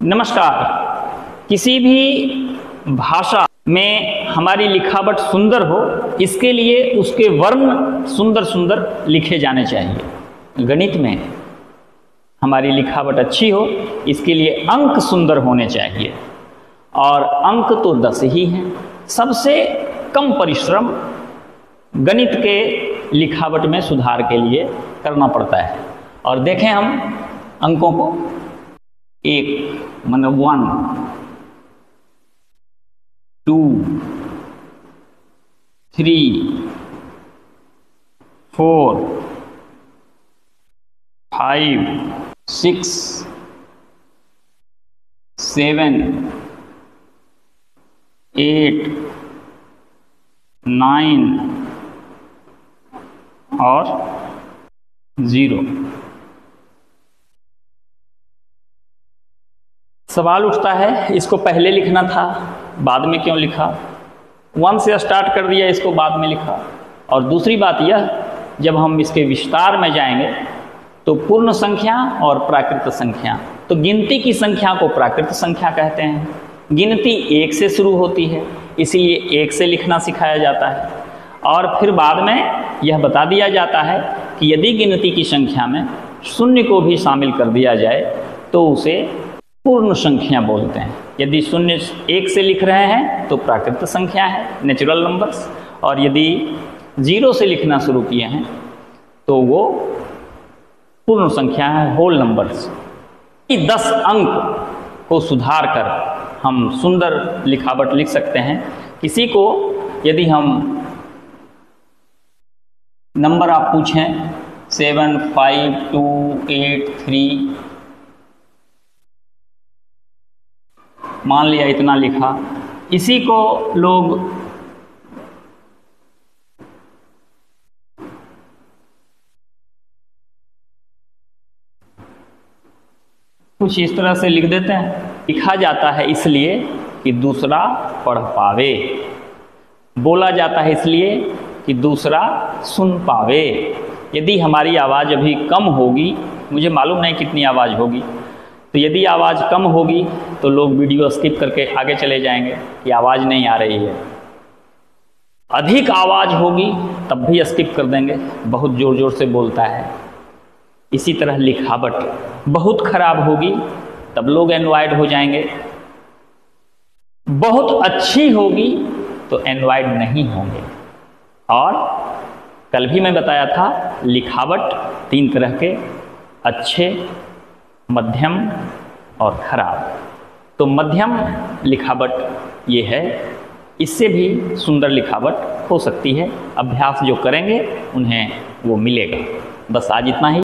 नमस्कार। किसी भी भाषा में हमारी लिखावट सुंदर हो, इसके लिए उसके वर्ण सुंदर सुंदर लिखे जाने चाहिए। गणित में हमारी लिखावट अच्छी हो, इसके लिए अंक सुंदर होने चाहिए, और अंक तो 10 ही हैं। सबसे कम परिश्रम गणित के लिखावट में सुधार के लिए करना पड़ता है। और देखें हम अंकों को, 1 मतलब 1, 2, 3, 4, 5, 6, 7, 8, 9 और 0। सवाल उठता है, इसको पहले लिखना था, बाद में क्यों लिखा? 1 से स्टार्ट कर दिया, इसको बाद में लिखा। और दूसरी बात यह, जब हम इसके विस्तार में जाएंगे तो पूर्ण संख्या और प्राकृत संख्या, तो गिनती की संख्या को प्राकृत संख्या कहते हैं। गिनती 1 से शुरू होती है, इसीलिए 1 से लिखना सिखाया जाता है। और फिर बाद में यह बता दिया जाता है कि यदि गिनती की संख्या में शून्य को भी शामिल कर दिया जाए तो उसे पूर्ण संख्या बोलते हैं। यदि शून्य 1 से लिख रहे हैं तो प्राकृत संख्या है, नेचुरल नंबर्स, और यदि 0 से लिखना शुरू किए हैं तो वो पूर्ण संख्या है, होल नंबर्स। 10 अंक को सुधार कर हम सुंदर लिखावट लिख सकते हैं। किसी को यदि हम नंबर आप पूछें 7, 5, 2, 8, 3, मान लिया इतना लिखा, इसी को लोग कुछ इस तरह से लिख देते हैं। लिखा जाता है इसलिए कि दूसरा पढ़ पावे, बोला जाता है इसलिए कि दूसरा सुन पावे। यदि हमारी आवाज़ अभी कम होगी, मुझे मालूम नहीं कितनी आवाज़ होगी, तो यदि आवाज़ कम होगी तो लोग वीडियो स्किप करके आगे चले जाएंगे कि आवाज़ नहीं आ रही है। अधिक आवाज़ होगी तब भी स्किप कर देंगे, बहुत ज़ोर ज़ोर से बोलता है। इसी तरह लिखावट बहुत खराब होगी तब लोग एनवायड हो जाएंगे, बहुत अच्छी होगी तो एनवायड नहीं होंगे। और कल भी मैं बताया था, लिखावट 3 तरह के, अच्छे, मध्यम और खराब। तो मध्यम लिखावट ये है, इससे भी सुंदर लिखावट हो सकती है। अभ्यास जो करेंगे उन्हें वो मिलेगा। बस आज इतना ही।